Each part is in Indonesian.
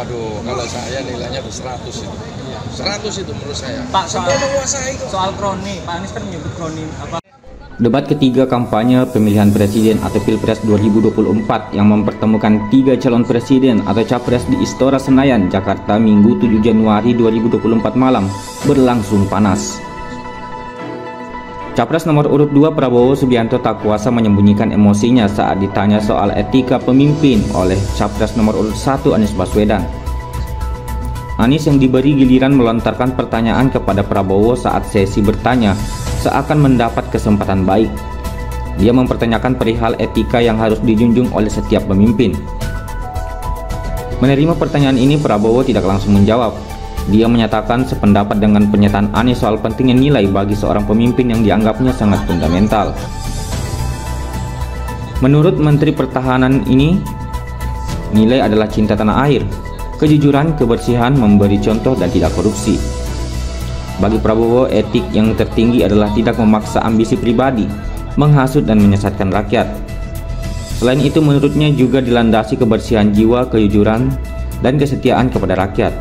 Waduh, kalau saya nilainya 100 itu. 100 itu menurut saya. Pak, soal kroni, Pak Anies kan menyebut kroni apa? Debat ketiga kampanye pemilihan presiden atau Pilpres 2024 yang mempertemukan 3 calon presiden atau capres di Istora Senayan, Jakarta Minggu 7 Januari 2024 malam berlangsung panas. Capres nomor urut 2 Prabowo Subianto tak kuasa menyembunyikan emosinya saat ditanya soal etika pemimpin oleh Capres nomor urut 1 Anies Baswedan. Anies yang diberi giliran melontarkan pertanyaan kepada Prabowo saat sesi bertanya seakan mendapat kesempatan baik. Dia mempertanyakan perihal etika yang harus dijunjung oleh setiap pemimpin. Menerima pertanyaan ini, Prabowo tidak langsung menjawab. Dia menyatakan sependapat dengan pernyataan Anies soal pentingnya nilai bagi seorang pemimpin yang dianggapnya sangat fundamental. Menurut Menteri Pertahanan ini, nilai adalah cinta tanah air, kejujuran, kebersihan, memberi contoh, dan tidak korupsi. Bagi Prabowo, etik yang tertinggi adalah tidak memaksa ambisi pribadi, menghasut dan menyesatkan rakyat. Selain itu, menurutnya juga dilandasi kebersihan jiwa, kejujuran, dan kesetiaan kepada rakyat.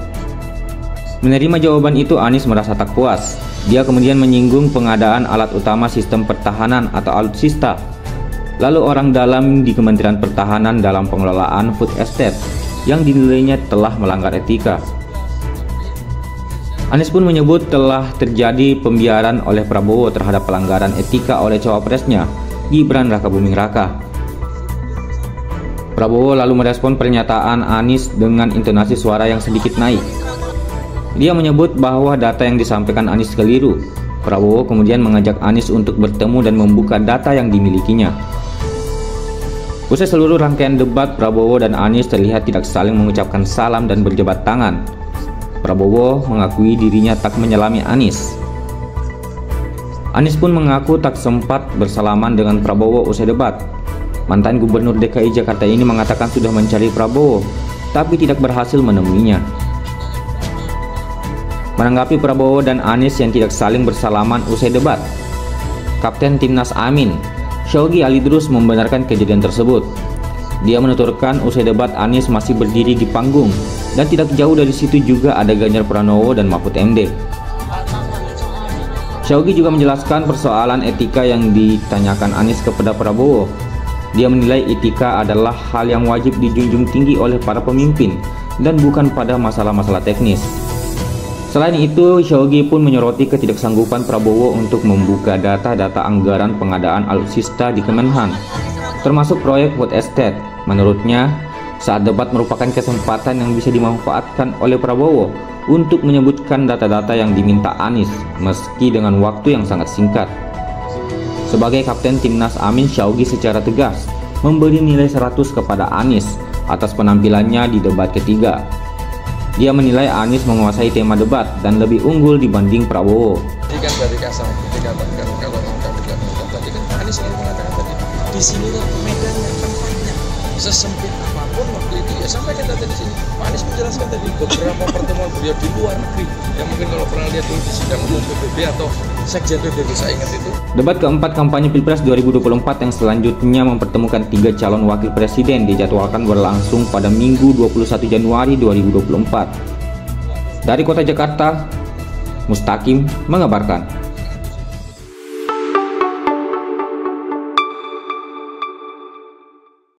Menerima jawaban itu, Anies merasa tak puas. Dia kemudian menyinggung pengadaan alat utama sistem pertahanan atau alutsista, lalu orang dalam di Kementerian Pertahanan dalam pengelolaan food estate yang dinilainya telah melanggar etika. Anies pun menyebut telah terjadi pembiaran oleh Prabowo terhadap pelanggaran etika oleh cawapresnya, Gibran Rakabuming Raka. Prabowo lalu merespon pernyataan Anies dengan intonasi suara yang sedikit naik. Dia menyebut bahwa data yang disampaikan Anies keliru. Prabowo kemudian mengajak Anies untuk bertemu dan membuka data yang dimilikinya. Usai seluruh rangkaian debat, Prabowo dan Anies terlihat tidak saling mengucapkan salam dan berjabat tangan. Prabowo mengakui dirinya tak menyalami Anies. Anies pun mengaku tak sempat bersalaman dengan Prabowo usai debat. Mantan Gubernur DKI Jakarta ini mengatakan sudah mencari Prabowo, tapi tidak berhasil menemuinya. Menanggapi Prabowo dan Anies yang tidak saling bersalaman usai debat, Kapten Timnas Amin, Syawgi Alidrus membenarkan kejadian tersebut. Dia menuturkan usai debat Anies masih berdiri di panggung dan tidak jauh dari situ juga ada Ganjar Pranowo dan Mahfud MD. Syawgi juga menjelaskan persoalan etika yang ditanyakan Anies kepada Prabowo. Dia menilai etika adalah hal yang wajib dijunjung tinggi oleh para pemimpin dan bukan pada masalah-masalah teknis. Selain itu, Syawgi pun menyoroti ketidaksanggupan Prabowo untuk membuka data-data anggaran pengadaan alutsista di Kemenhan, termasuk proyek food estate. Menurutnya, saat debat merupakan kesempatan yang bisa dimanfaatkan oleh Prabowo untuk menyebutkan data-data yang diminta Anies, meski dengan waktu yang sangat singkat. Sebagai Kapten Timnas Amin, Syawgi secara tegas memberi nilai 100 kepada Anies atas penampilannya di debat ketiga. Dia menilai Anies menguasai tema debat dan lebih unggul dibanding Prabowo. Ini kan dari kasar, dikatakan kalau kami tadi kan Pak Anies selalu mengatakan tadi, di sini medannya tempatnya sesempit apapun waktu itu ya sampai kita tadi sini. Pak Anies menjelaskan tadi beberapa pertemuan beliau di luar negeri yang mungkin kalau pernah lihat di sidang umum PBB atau Sekjen PBB saya ingat itu. Debat keempat kampanye Pilpres 2024 yang selanjutnya mempertemukan 3 calon wakil presiden dijadwalkan berlangsung pada Minggu 21 Januari 2024. Dari Kota Jakarta, Mustaqim mengabarkan.